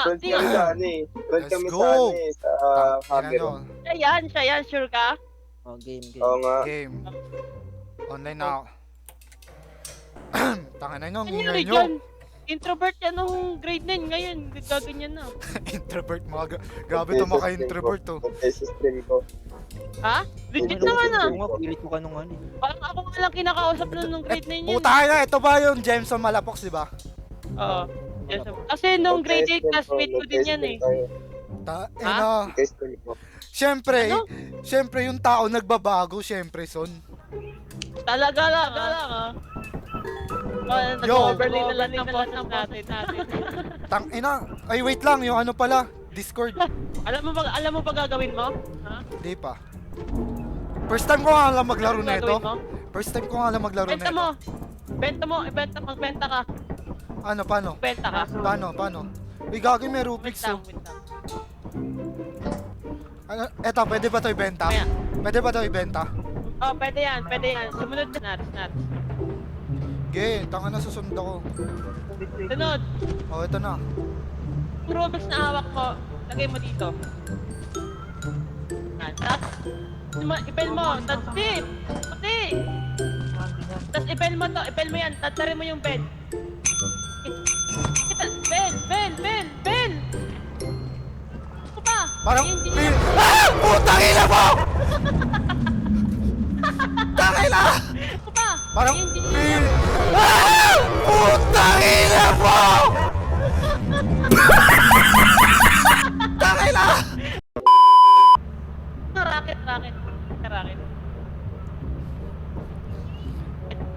Friends kami sa ano eh. Friends Let's kami go. sa ano eh. Sa Tangina camera. nyo. Siya yan, sure ka? Oh, game. Oo nga. Game. Online na ako. Tangina nyo, ang ingay Nangyari nyo. dyan? Introvert yan nung grade 9 ngayon. Gaganyan na. Introvert mga grabe to mga introvert to. Sa stream ko. Ha? Legit naman ah. Oo nga, pilit ko ka nung ano. Parang ako nga lang kinakausap nung grade 9 yun. Puta na, ito ba yung Jameson Malapox, di ba? Oo. Yes, kasi nung grade 8 classmate ko din yan eh. Ina. Stream ko. Siyempre, Ano? siyempre yung tao nagbabago, siyempre, son. Talaga lang ah. Nag-overlay na lang ng boses natin. Tang ina. Ay, wait lang, yung ano pala, Discord. Alam mo ba gagawin mo? Ha? Di pa. First time ko nga lang maglaro Ano nito. gagawin mo? First time ko nga lang maglaro Benta nito. mo. Magbenta ka. Ano, paano? Benta ka. Paano? Uy, gagawin may Rubik's Wait lang, oh. wait lang. Ano, eto, pwede ba to ibenta? Ayan. Pwede ba to ibenta? Oh, pwede yan. Sumunod na natin. Ge, tanga na susunod ako. Sunod. Oh, ito na. Yung Robux na hawak mo, lagay mo dito. Tapos, ipel mo. That's it. Puti. Tapos ipel mo yan. Tatarin mo yung bed. Bell. Ano ba? Parang, Engineer. putang ina mo! Tangina! Ano ba? Parang, Engineer. putang ina mo! Tangina! Racket.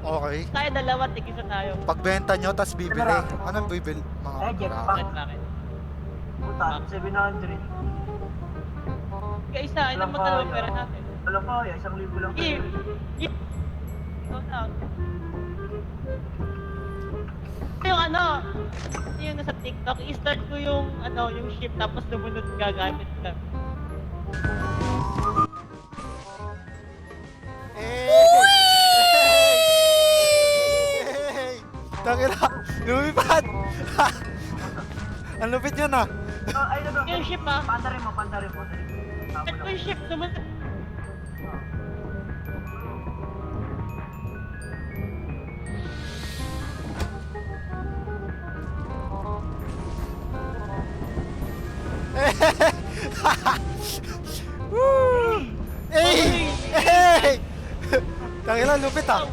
Okay. Tayo dalawa, tigisa tayo. Pagbenta nyo, tas bibili. Anong bibili? Mga Racket. Puta, 700. Kaya isa, ilan mo dalawa pera natin? Alam ko, 1,000 lang. Give. Yung ano, yung nasa TikTok, i-start ko yung ship tapos lumunod gagamit ka. Hey! Tangina! Lumipad! Ang lupit nyo na! Ay, ano Yung ship ah, Pandarin mo. start ko yung ship, lumunod. Woo! Hey! Tangina, lupit ah!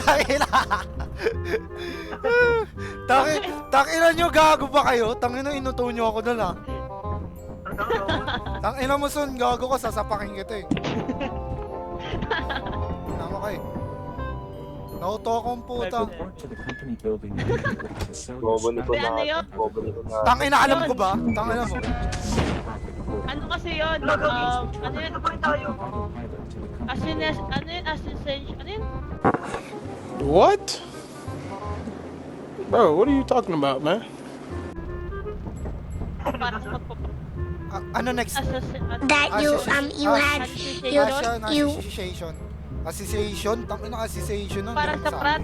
Tangina! Tangina nyo, gago ba kayo? Tangina, inuto nyo ako doon ah. Tangina mo son, gago ko, sasapakin kita eh. Tama kayo. Nauto akong puta. Bobo ni ko Ano yun? Bobo ni ko na. Tangina, alam ko ba? Tangina mo. Ano kasi yun? Ano yun? Ano yun? What? Bro, what are you talking about, man? Parang Ano next? That you had Association. Association? Tangina, association nun. para ganun sa sa prat.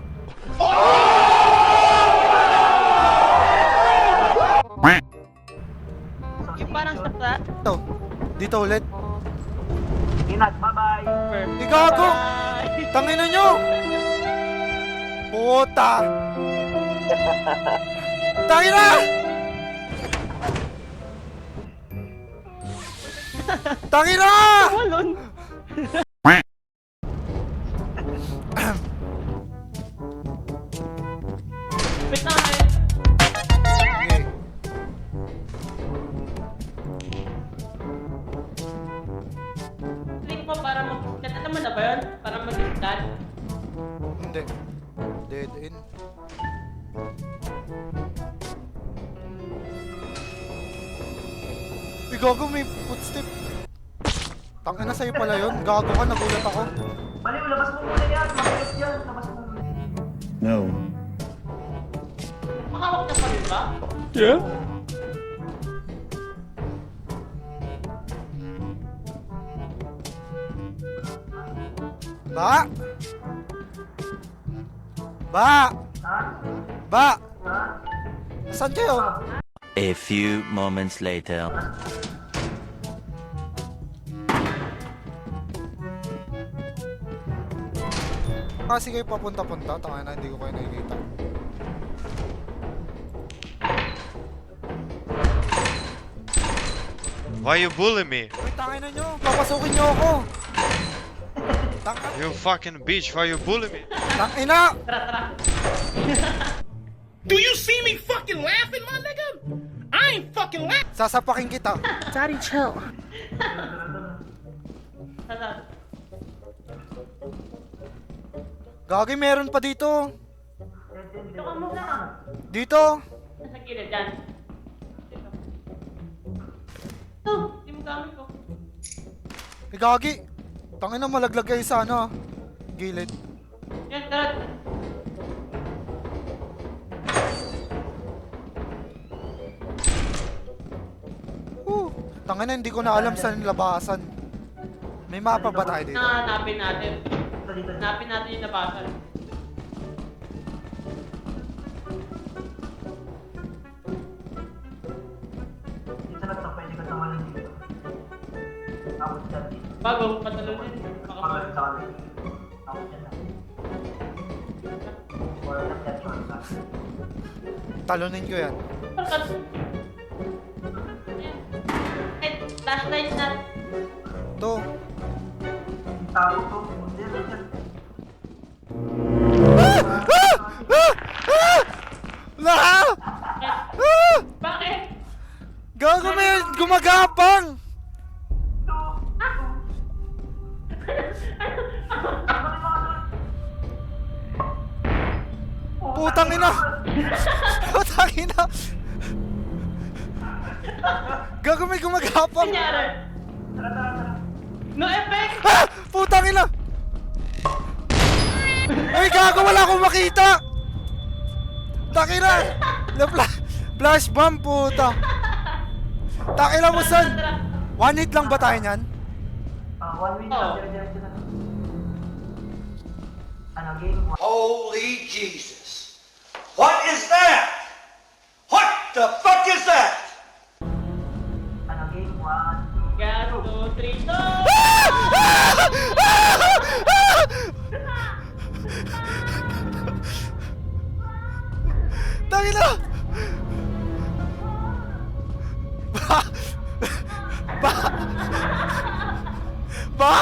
Yung parang sa prat. Dito. Dito ulit. Inat, bye-bye. Igago! Tangina nyo! Puta! Tangina! Tangina! Walon. Wait na eh. Okay. Click mo para mag-scan. Ano naman na ba yun? Para mag-scan. Hindi. Dead end. Uy, gago, may footstep. Tangina sa'yo pala yun. Gago ka, nagulat ako. Baliw, labas mo muna yan. Makilit yan. Labas mo muna. No. Makawak na pa rin ba? Yeah. Ba? Ba! Ha? Ba! Ha? Nasaan kayo? A few moments later. Kasi kayo papunta-punta, tanga na hindi ko kayo nakikita. Why you bully me? Uy, tangin na nyo, papasukin nyo ako. You fucking bitch, why you bully me? Tangina! Do you see me fucking laughing, my nigga? I ain't fucking laughing. Sasapakin kita. Daddy, chill. Gagi, meron pa dito. Dito ka muna. Dito. Nasa gilid, dyan. Dito. Ito, hindi mo gamit ko. Eh, Gagi. Tangina, malaglag kayo sa ano. Gilid. Yan, tara. Tangina, hindi ko na alam saan labasan. May mapa ba tayo dito? Hanapin natin. Dito, dito. Hanapin natin yung nabasan. Dito na ito, pwede ka tamalan dito. Tapos dyan dito. Bago, patalunin. Baka Pagkalit sa amin. Tapos dyan na. Or dyan short ka. Talunin ko yan. Ayan. Eh, flashlight na. To. Tago to. Hindi, dyan. La! Bakit? Gago, may gumagapang! Putang ina! Putang ina! Gago, may gumagapang! Nangyari? No effect! Ah! Putang ina! Ay, gago, wala akong makita! Takina! Flash bomb, puta! Takina mo, son! One hit lang ba tayo niyan? 1 minute, Oh. dire-diretso na. Ano, game 1. Holy Jesus. What is that? What the fuck is that? Ano, game 1. Gas, 2, 3, go! Takina! Ba! Ba! Ba!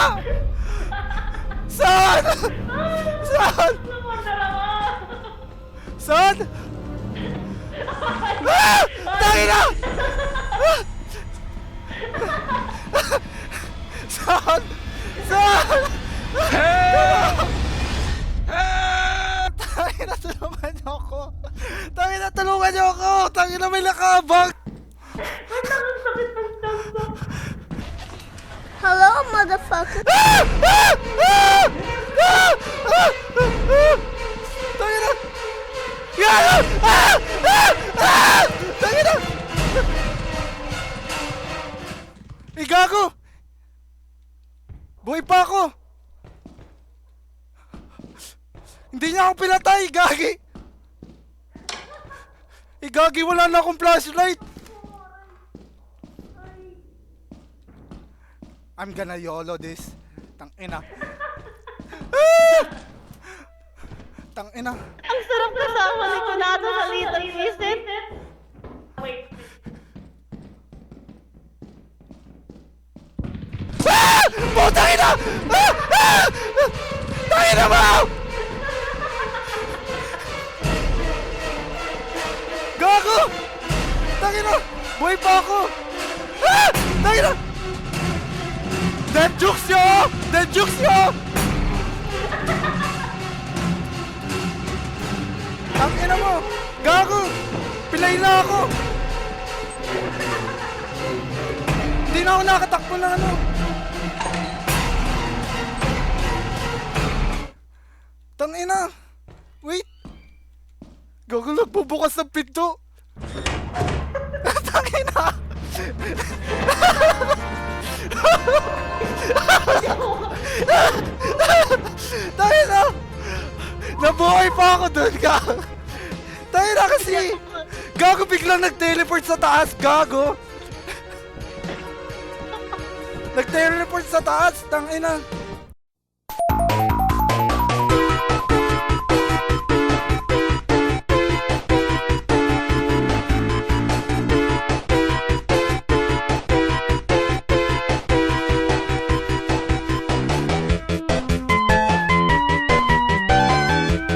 Saan? Saan? Saan? Ah! Takina! Ah! Saan? Saan? Takina, tulungan niyo ako! Takina, tulungan niyo ako! Takina, may nakabang! Hello, motherfucker. Takina! Yan! Takina! Gago! Buhay pa ako! Hindi niya ako pinatay, Gagi! Gagi, wala na akong flashlight! I'm gonna YOLO this. Tangina. Tangina. Ang sarap kasama ni Kunado sa Little Visit. Wait. Putang ina! Tangina mo! Gago! Tangina! Buhay pa ako! Tangina! Dead jukes yo! Dead jukes yo! Tangina mo! Gago! Pilay na ako! Hindi na ako nakatakbo ng ano! Tangina! Wait! Gago, nagbubukas ng pinto! Tangina! Tangina! Nabuhay pa ako dun, gago. Tayo na kasi. Gago, biglang nag-teleport sa taas, gago. Nag-teleport sa taas, tangina.